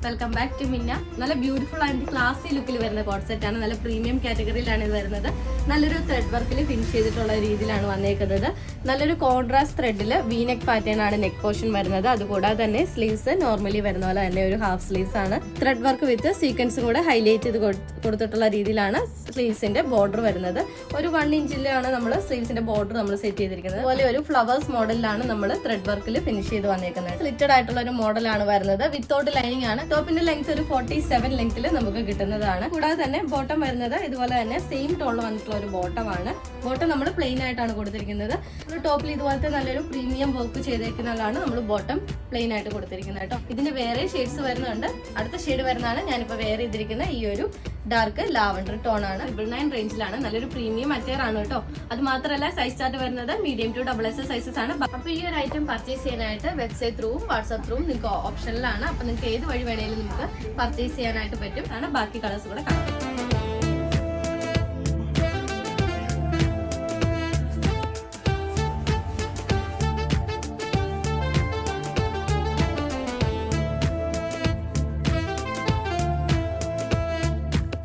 Welcome back to മിന്ന. നല്ല beautiful and ക്ലാസി ലുക്കിൽ വരുന്ന കോഡ് സെറ്റ് ആണ്. നല്ല പ്രീമിയം കാറ്റഗറിയിലാണ് ഇത് വരുന്നത്. നല്ലൊരു ത്രെഡ് വർക്കിൽ ഫിനിഷ് ചെയ്തിട്ടുള്ള രീതിയിലാണ് വന്നേക്കുന്നത്. നല്ലൊരു കോൺട്രാസ്റ്റ് ത്രെഡിൽ വീനെക്ക് പാറ്റേൺ ആണ് നെക്ക് പോർഷൻ വരുന്നത്. അതുകൂടാതെ തന്നെ സ്ലീവ്സ് നോർമലി വരുന്ന പോലെ തന്നെ ഒരു ഹാഫ് സ്ലീവ്സ് ആണ്. ത്രെഡ് വർക്ക് വിത്ത് സീക്വൻസും കൂടെ ഹൈലൈറ്റ് ചെയ്ത് കൊടുത്തിട്ടുള്ള രീതിയിലാണ് സ്ലീവ്സിന്റെ ബോർഡർ വരുന്നത്. ഒരു 1 ഇഞ്ചിലാണ് നമ്മൾ സ്ലീവ്സിന്റെ ബോർഡർ നമ്മൾ സെറ്റ് ചെയ്തിരിക്കുന്നത്. അതുപോലെ ഒരു ഫ്ലവേഴ്സ് മോഡലിലാണ് നമ്മൾ ത്രെഡ് വർക്കിൽ ഫിനിഷ് ചെയ്ത് വന്നേക്കുന്നത്. സ്ലിറ്റഡ് ആയിട്ടുള്ള ഒരു മോഡലാണ് വരുന്നത്. വിത്തൗട്ട് ലൈനിങ് ആണ്. ടോപ്പിന്റെ ലെങ്ത് ഒരു 47 ലെങ്ത്തിൽ നമുക്ക് കിട്ടുന്നതാണ്. കൂടാതെ തന്നെ ബോട്ടം വരുന്നത് ഇതുപോലെ തന്നെ സെയിം ടോണിൽ വന്നിട്ടുള്ള ഒരു ബോട്ടമാണ്. ബോട്ടം നമ്മൾ പ്ലെയിൻ ആയിട്ടാണ് കൊടുത്തിരിക്കുന്നത്. ഒരു ടോപ്പിൽ ഇതുപോലത്തെ നല്ലൊരു പ്രീമിയം വർക്ക് ചെയ്തേക്കുന്നതാണ് നമ്മൾ ബോട്ടം പ്ലെയിൻ ആയിട്ട് കൊടുത്തിരിക്കുന്നത് കേട്ടോ. ഇതിന് വേറെ ഷെയ്ഡ്സ് വരുന്നുണ്ട്. അടുത്ത ഷെയ്ഡ് വരുന്നതാണ് ഞാനിപ്പോൾ വെയർ ചെയ്തിരിക്കുന്ന ഈ ഒരു ഡാർക്ക് ലാവൻഡർ ടോൺ ആണ്. 999 റേഞ്ചിലാണ്. നല്ലൊരു പ്രീമിയം അറ്റയർ ആണ് കേട്ടോ. അത് മാത്രമല്ല സൈസ് ചാർട്ട് വരുന്നത് മീഡിയം ടു XXL സൈസസ് ആണ്. അപ്പൊ ഈ ഒരു ഐറ്റം പർച്ചേസ് ചെയ്യാനായിട്ട് വെബ്സൈറ്റ് ത്രൂവും വാട്സ്ആപ്പ് ത്രൂവും നിങ്ങൾക്ക് ഓപ്ഷനിലാണ്. അപ്പൊ നിങ്ങൾക്ക് ഏത് വഴി വേണേലും നിങ്ങൾക്ക് പർച്ചേസ് ചെയ്യാനായിട്ട് പറ്റും. ആണ് ബാക്കി കളേഴ്സ് കൂടെ കാണാം.